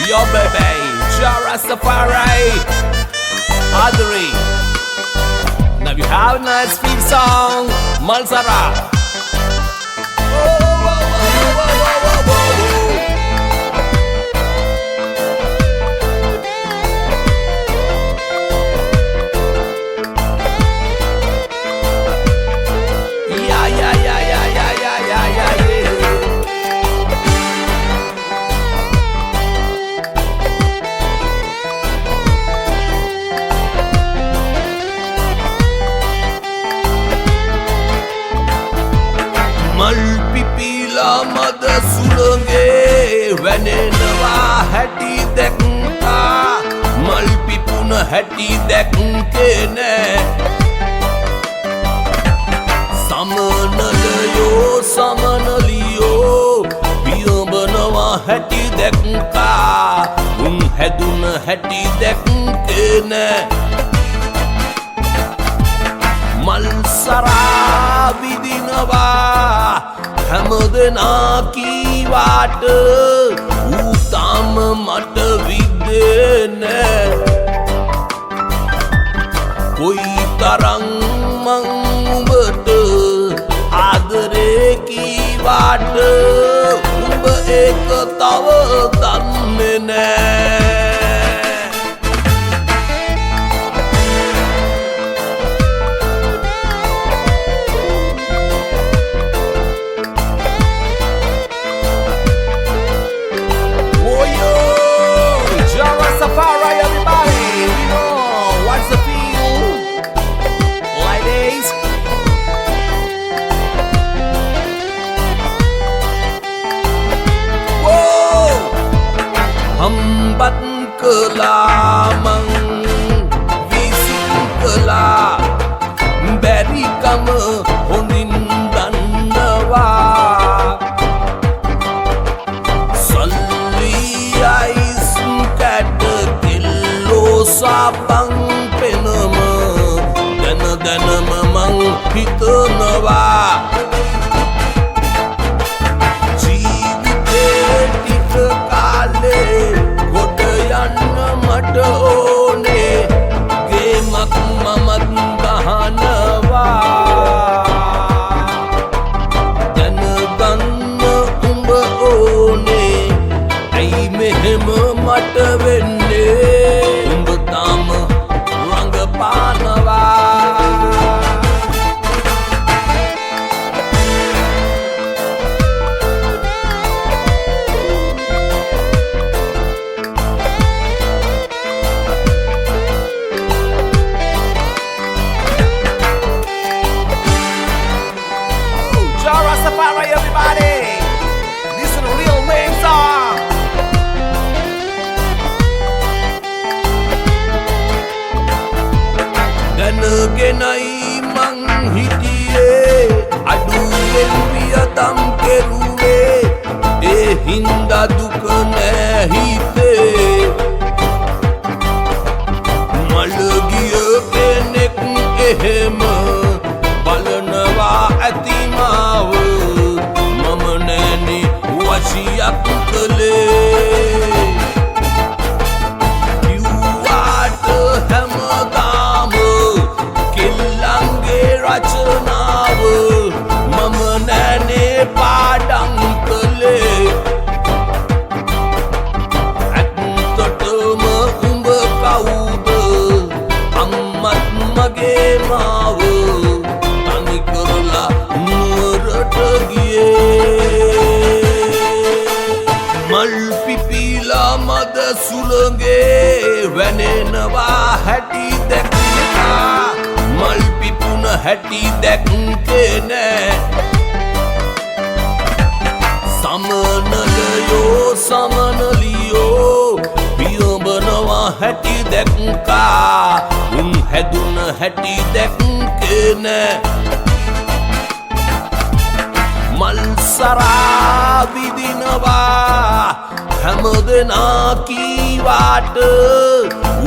Yo baby, Jah Rastafari, Adri. Now you have a nice feel song, Malsara. Malpipila mada sulange වැනෙනවා හැටි දැක්කා මල්පිපුන හැටි දැක්කේ නෑ සමනලයෝ සමනලියෝ පියඹනවා හැටි දැක්කා උන් හැදුන හැටි දැක්කේ නෑ මල් සරා විදිනවා හැමදෙනා කීවාට ඌ තාම මට විද්දේ නෑ කොයි තරම් මං උඹට ආදරේ කීවාට උඹ ඒක තව දන්නේ නෑ Hambat kelamang visik kela beri kama hondin dandawa salli ais kata kilo sabang penama dana memang hitanawa මට ඕනේ ගේමක් මමත් ගහනවා දැනගන්න උඹ ඕනේ ඇයි මෙහෙම මට වෙන්නේ උඹ තාම රඟපානවා everybody, this is a real name song. Danagenai mang hitiye, aduwen piyatam keruwe, hinda duka nahite. Malagiya kenek ehema, balanawa atimawa. Wasiyak kale kiwaat hamadam killange rachanav mama nane padang kale attatama umba kauda ammat mage mav tani karla nuwarata giye Malpipila mada sulange වැනෙනවා හැටි දැක්කා මල්පිපුන හැටි දැක්කේ නෑ සමනලයෝ සමනලියෝ පියඹනවා හැටි දැක්කා උන් හැදුන හැටි දැක්කේ නෑ මල් සරා විදිනවා හැමදෙනා කීවාට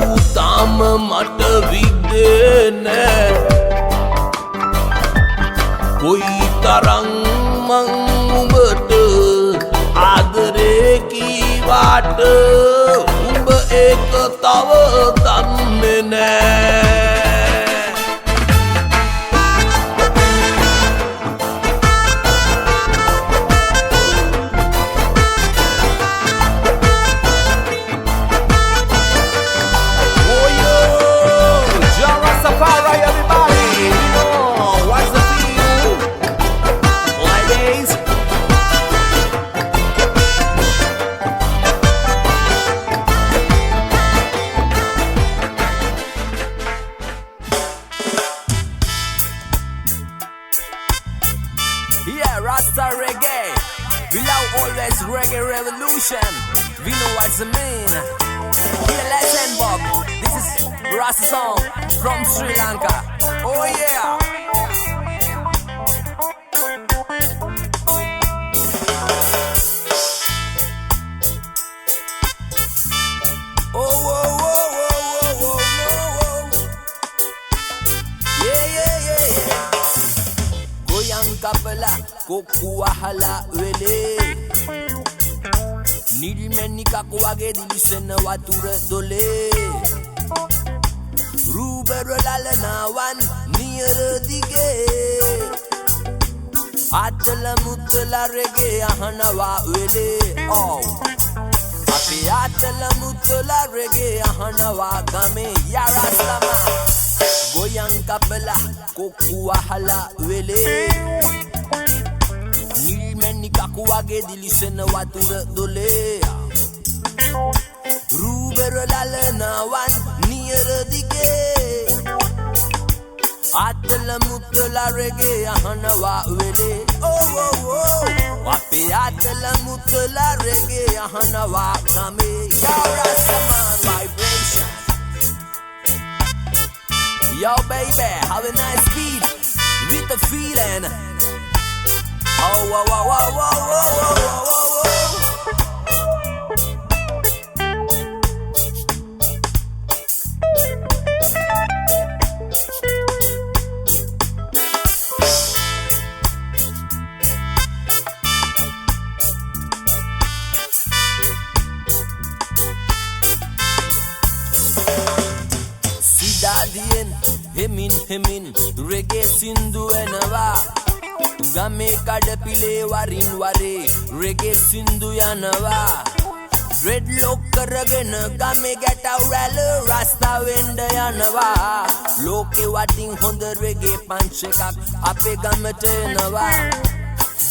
ඌ තාම මට විද්දේ නෑ කොයි තරම් මං උඹට ආදරේ කීවාට man. We know what's the mean. Here, listen, Bob. This is Rasta song from Sri Lanka. Oh yeah. Oh, whoa, whoa, whoa, whoa, whoa, no. Yeah, yeah, yeah, yeah. Goyang kapala, kokuahala wele. Nilmeni kakuage dilisena watura dole. Rubero lalanawan near dige. Atala mutala rege ahanawa wele. Oh. Ape atala mutala rege ahanawa game yarastama. Goyang kapala kokuahala wele. Nilmeni kakuage dilisena watura dole. Rubero lalanawan near dige. Atala mutala rege ahanawa wele. Oh oh oh. Wapi atala mutala rege ahanawa kame. Yarasaman vibration. Yo baby, have a nice beat with the feeling. Oh whoa whoa whoa whoa whoa whoa whoa whoa. Hemin reggae sindu enawa game kadapile warin ware reggae sindu yanawa dreadlock karagena game getawal rasta wenda yanawa loke wating honda reggae punch ekak ape gamete enawa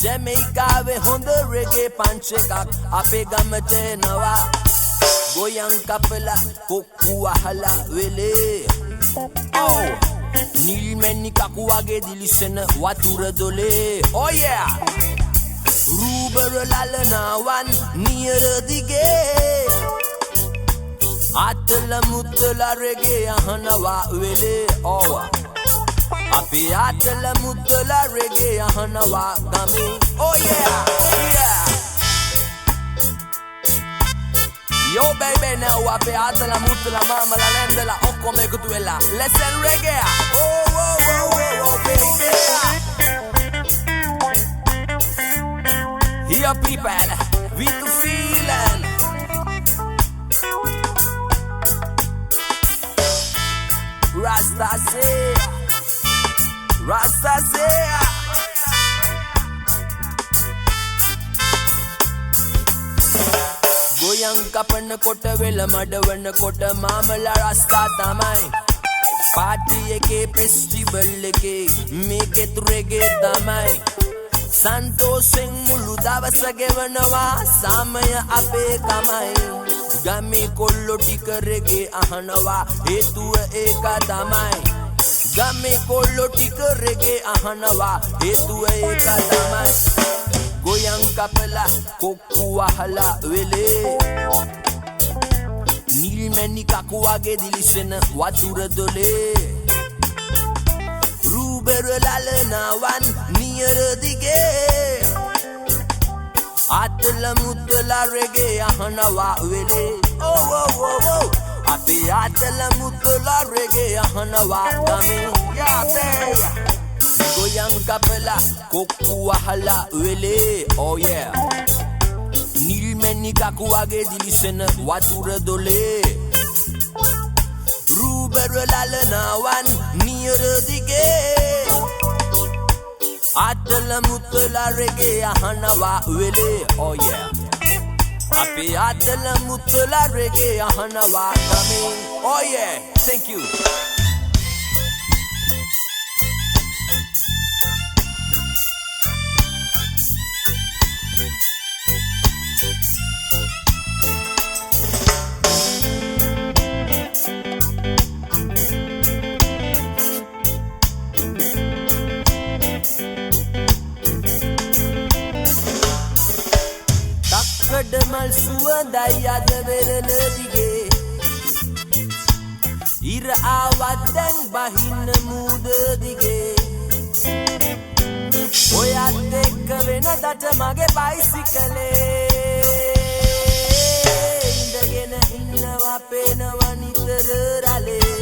Jamaica we honda reggae punch ekak ape gamete enawa goyang kapela kokuahala wele. Oh, Nilmeni kakuage dilisena watura dole. Oh yeah. Rubero lalanawan near dige. Atala mutala rege ahanawa wele. Oh. Ape atala mutala rege ahanawa game. Oh yeah. Yeah. Yo baby now wape atala mutala mama la lendela oko me kutuela. Listen reggae. Oh oh oh oh oh baby. Here people with the feeling. Rasta say. Rasta say. Goyang kapana kota vela madavana kota mamala rasta tamai. Party ke festival ke make it reggae tamai. Santoseng mulu davasa gevanawa samaya ape kamai. Game kollo tika reggae ahanawa hetuwa eka tamai. Game kollo tika reggae ahanawa hetuwa eka tamai. Goyang kapela kokuahala wele. Nilmeni kakuage dilisena watura dole. Rubero lalanawan near dige. Atala mutala rege ahanawa wele. Oh oh oh oh. Ape atala mutala rege ahanawa kame. Yeah baby. Goyang kapela kokuahala wele. Oh yeah. Nilmeni kakuage dilisena watura dole. Rubero lalanawan near dige. Atala mutala rege ahanawa wele. Oh yeah. Ape atala mutala rege ahanawa kame. Oh yeah. Thank you. Mal suwa සුවඳයි අද වෙරළ දිගේ ඉර ආවත් දැන් බහින්න මූද දිගේ ඔයත් එක්ක වෙනදට මගේ බයිසිකලේ ඉඳගෙන ඉන්නවා පේනවා නිතර රලේ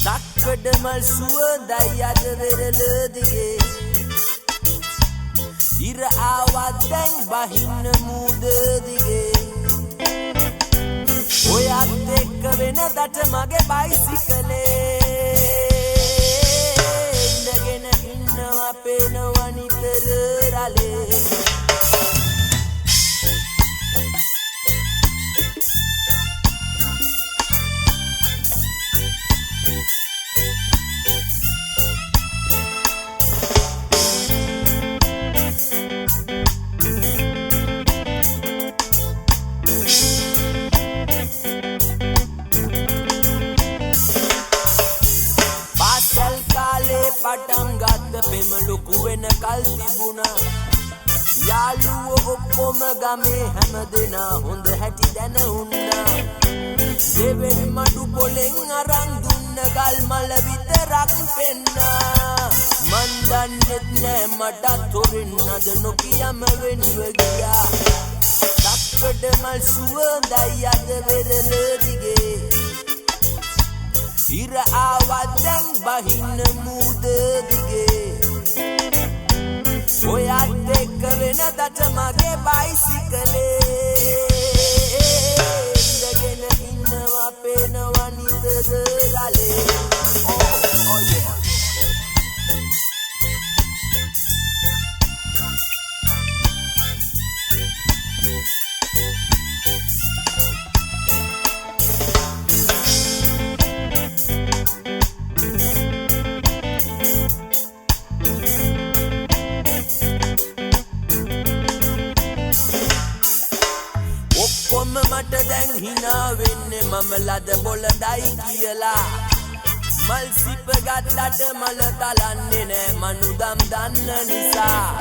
තක්කඩමල් සුවඳයි අද වෙරළ දිගේ ඉර ආවත් දැන් බහින්න මූද දිගේ ඔයත් එක්ක වෙනදට මගේ බයිසිකලේ ඉඳගෙන ඉන්නවා පේනවා නිතර රලේ පටන් ගත්ත පෙම ලොකු වෙන කල් තිබුණා යාළුවෝ ඔක්කොම ගමේ හැම දෙනා හොඳ හැටි දැන උන්නා දෙවෙනි මඩු පොලෙන් අරන් දුන්න ගල් මල විතරක් පෙන්නා මන් දන්නෙත් නෑ මටත් හොරෙන් අද නොකියම වෙන්ව ගියා තක්කඩමල් සුවඳයි අද වෙරළ දිගේ ඉර ආවත් දැන් බහින්න මූද දිගේ ඔයත් එක්ක වෙනදට මගේ බයිසිකලේ ඉඳගෙන ඉන්නවා පේනවා නිතර රලේ oh yeah මට දැන් හිනා වෙන්නේ මම ලද බොලදයි කියලා මල් සිප ගත්තට මල තලන්නේ නෑ මනුදම් දන්න නිසා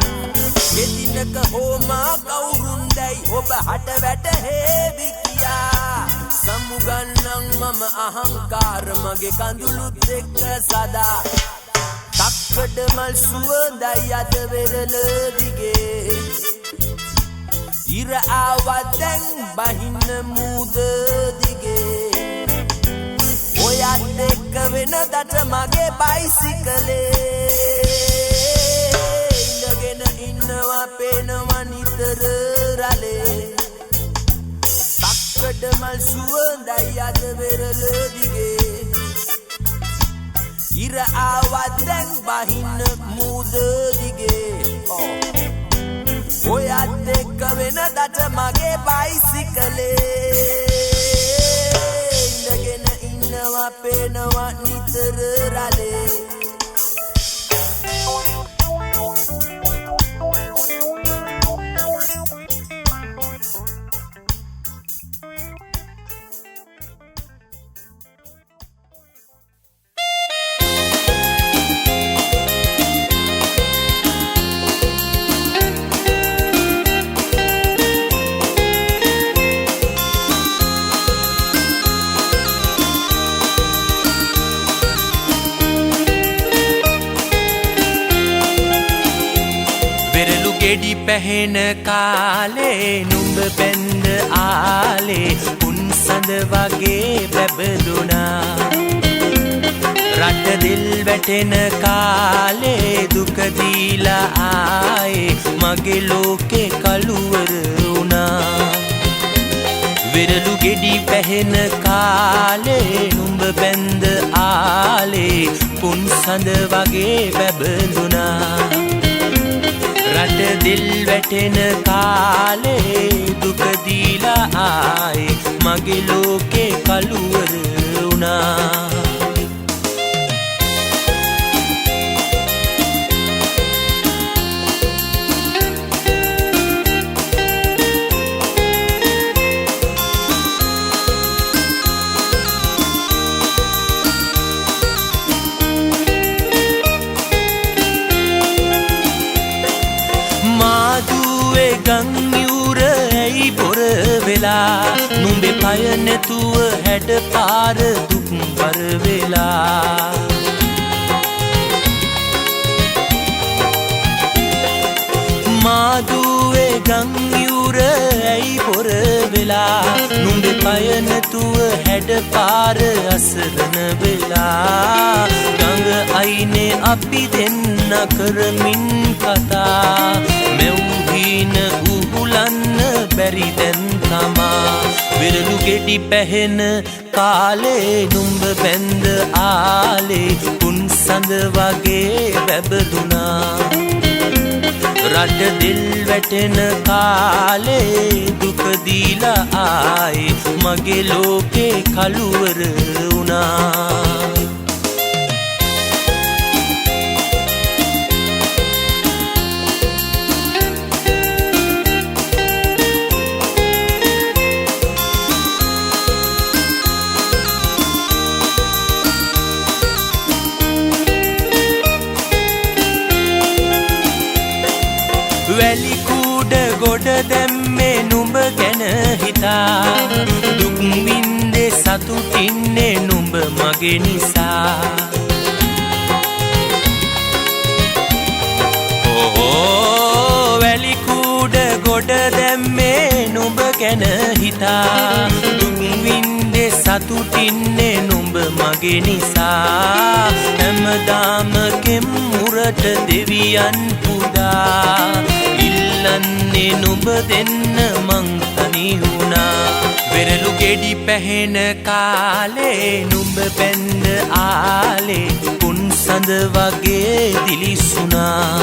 එදිනක හෝමා කවුරුන්දයි ඔබ හට වැටහෙවි කියා සමුගන්නම් මම අහංකාර මගේ කඳුළුත් එක්ක සදා තක්කඩමල් සුවඳයි අද වෙරළ දිගේ ඉර ආවත් දැන් බහින්න මූද දිගේ ඔයත් එක්ක වෙනදට මගේ බයිසිකලේ ඉඳගෙන ඉන්නවා පේනවා නිතර රලේ තක්කඩමල් සුවඳයි අද වෙරළ දිගේ ඉර ආවත් දැන් බහින්න මූද දිගේ ඔයත් එක්ක වෙනදට මගේ බයිසිකලේ ඉඳගෙන ඉන්නවා පේනවා නිතර රලේ ගෙඩි පැහෙන කාලේ නුඹ බැන්ද ආලේ උන් සඳ වගේ බැබළුණා රට දිල් වැටෙන කාලේ දුක දීලා ආයේ මගේ ලෝකේ කළුවර වුණා විරලු ගෙඩි පැහෙන කාලේ නුඹ බැන්ද ආලේ උන් සඳ වගේ බැබළුණා රට දිල් වැටෙන කාලේ දුක දීලා ආයේ මගේ ලෝකේ කළුවර වුණා ගංයුර ඇයි වෙලා නුඹේ පය නැතුව හැඩ පාර දුක් බර වෙලා මාදුවේ ගම් යුර ඇයි පොර වෙලා නුඹේ පය නැතුව හැඩ පාර අසරණ වෙලා ගඟ අයිනේ අපි දෙන්න කරමින් කතා මෙව්හීන උහුලන්න බැරි දැන් තමා විරලු ගෙඩි පැහෙන කාලේ නුඹ බැඳ ආලේ පුන් සඳ වගේ වැබදුනා රට දිල් වැටෙන කාලේ දුක දීලා ආයේ මගේ ලෝකේ කළුවර වුණා වැලි කූඩ ගොඩ දැම්මේ නුඹ ගැන හිතා දුක් වින්දේ සතුටින්නේ නුඹ මගේ නිසා වැලි කූඩ ගොඩ දැම්මේ නුඹ ගැන හිතා දුක් වින්දේ සතුටින්නේ නුඹ මගේ නිසා හැමදාම කෙම්මුරට දෙවියන් පුදා ඉල්ලන්නේ නුඹ දෙන්න මං තනි වුණා වෙරළු ගෙඩි පැහෙන කාලේ නුඹ බැඳ ආලේ පුන් සඳ වගේ දිලිසුණා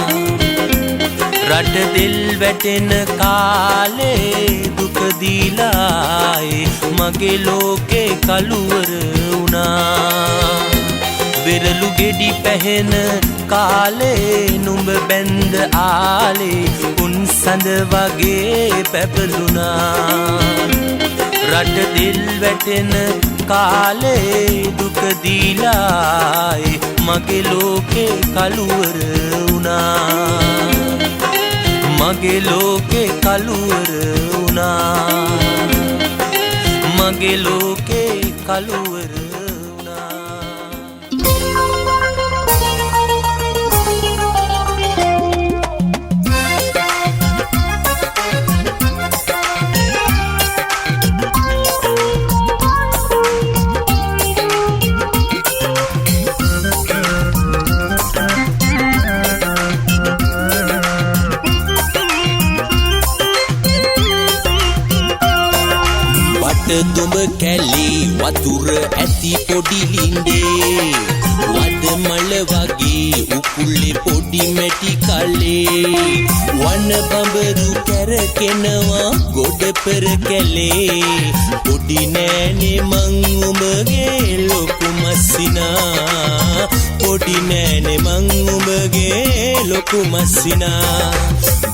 රට දිල් වැටෙන කාලේ දුක දීලායේ මගේ ලෝකේ කළුවර වුණා වෙරළු ගෙඩි පැහෙන කාලේ නුඹ බැඳ ආලේ පුන් සඳ වගේ පැපලුණා රට දිල් වැටෙන කාලේ දුක දීලායේ මගේ ලෝකේ කළුවර වුණා මගේ ලෝකේ කළුවර වුණා මගේ ලෝකේ කළුවර දුඹ කැලි වතුර ඇති පොඩි ලින්දේ වඩ මල වගේ උකුලේ පොඩි මැටි කලේ වන බඹරු කැරකෙනවා ගොඩ පෙර කැලේ පොඩි නෑනේ මං උඹගේ ලොකු මස්සිනා පොඩි නෑනේ මං උඹගේ ලොකු මස්සිනා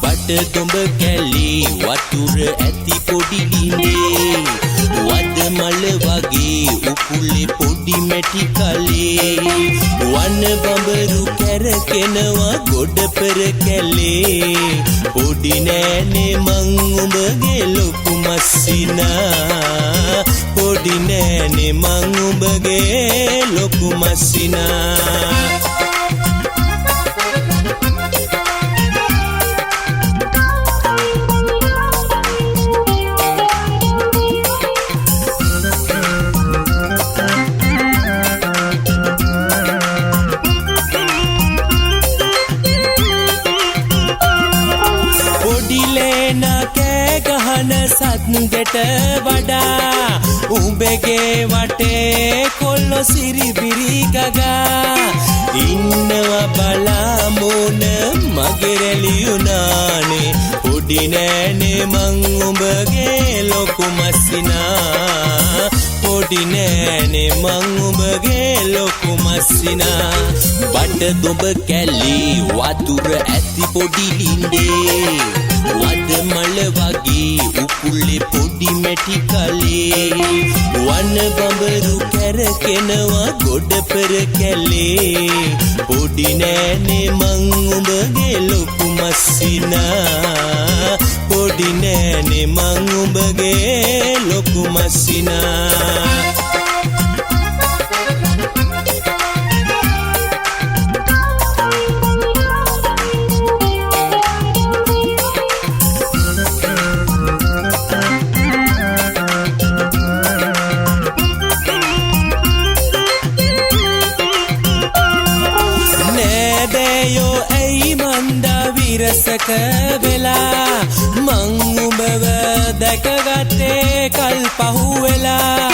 බඩ දුඹ කැලි වතුර ඇති පොඩි ලින්දේ වද මල වගේ උකුලේ පොඩි මැටි කලේ වන බඹරු කැරකෙනවා ගොඩ පෙර කැලේ පොඩි නෑනේ මං උඹගේ ලොකු මස්සිනා පොඩි නෑනේ මං උඹගේ ලොකු මස්සිනා සත්ගෙට වඩා උඹගේ වටේ කොල්ල සිරිබිරි ගගා ඉන්නවා බලාමෝන මගේ රැලියුනානේ පොඩි නෑනේ මං උඹගේ ලොකු මස්සිනා පොඩි නෑනේ මං උඹගේ ලොකු මස්සිනා බඩ දුඹ කැලි වතුර ඇති පොඩි ලින්දේ වද මල වගේ උකුලේ පොඩි මැටි කලේ වන බඹරු කැරකෙනවා ගොඩ පෙර කැලේ පොඩි නෑනේ මං උඹගේ ලොකු මස්සිනා පොඩි නෑනේ මං උඹගේ ලොකු මස්සිනා විරසක වෙලා මං උඹව දැකගත්තේ කල් පහුවෙලා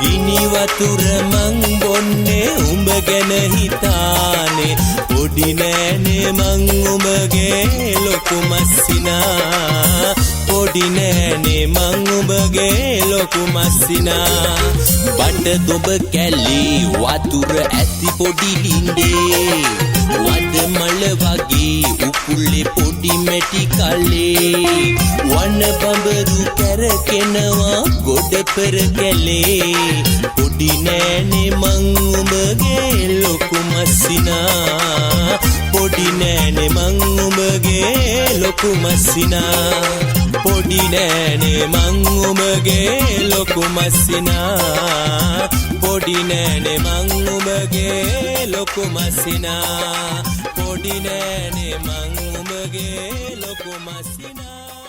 ගිනි වතුර මං බොන්නේ උඹ ගැන හිතානේ පොඩි නෑනේ මං උඹගේ ලොකු මස්සිනා පොඩි නෑනේ මං උඹගේ ලොකු මස්සිනා බඩ දොබ කැලි වතුර ඇති පොඩි ලින්දේ වඩ මල වගේ උකුලේ පොඩි මැටි කලේ වන බඹරු කැරකෙනවා ගොඩ පෙර කැලේ පොඩි නෑනේ මං උඹගේ ලොකු මස්සිනා පොඩි නෑනේ මං උඹගේ ලොකු මස්සිනා පොඩි නෑනේ මං උඹගේ ලොකු මස්සිනා පොඩි නෑනේ මං උඹගේ ලොකු මස්සිනා පොඩි නෑනේ මං උඹගේ ලොකු මස්සිනා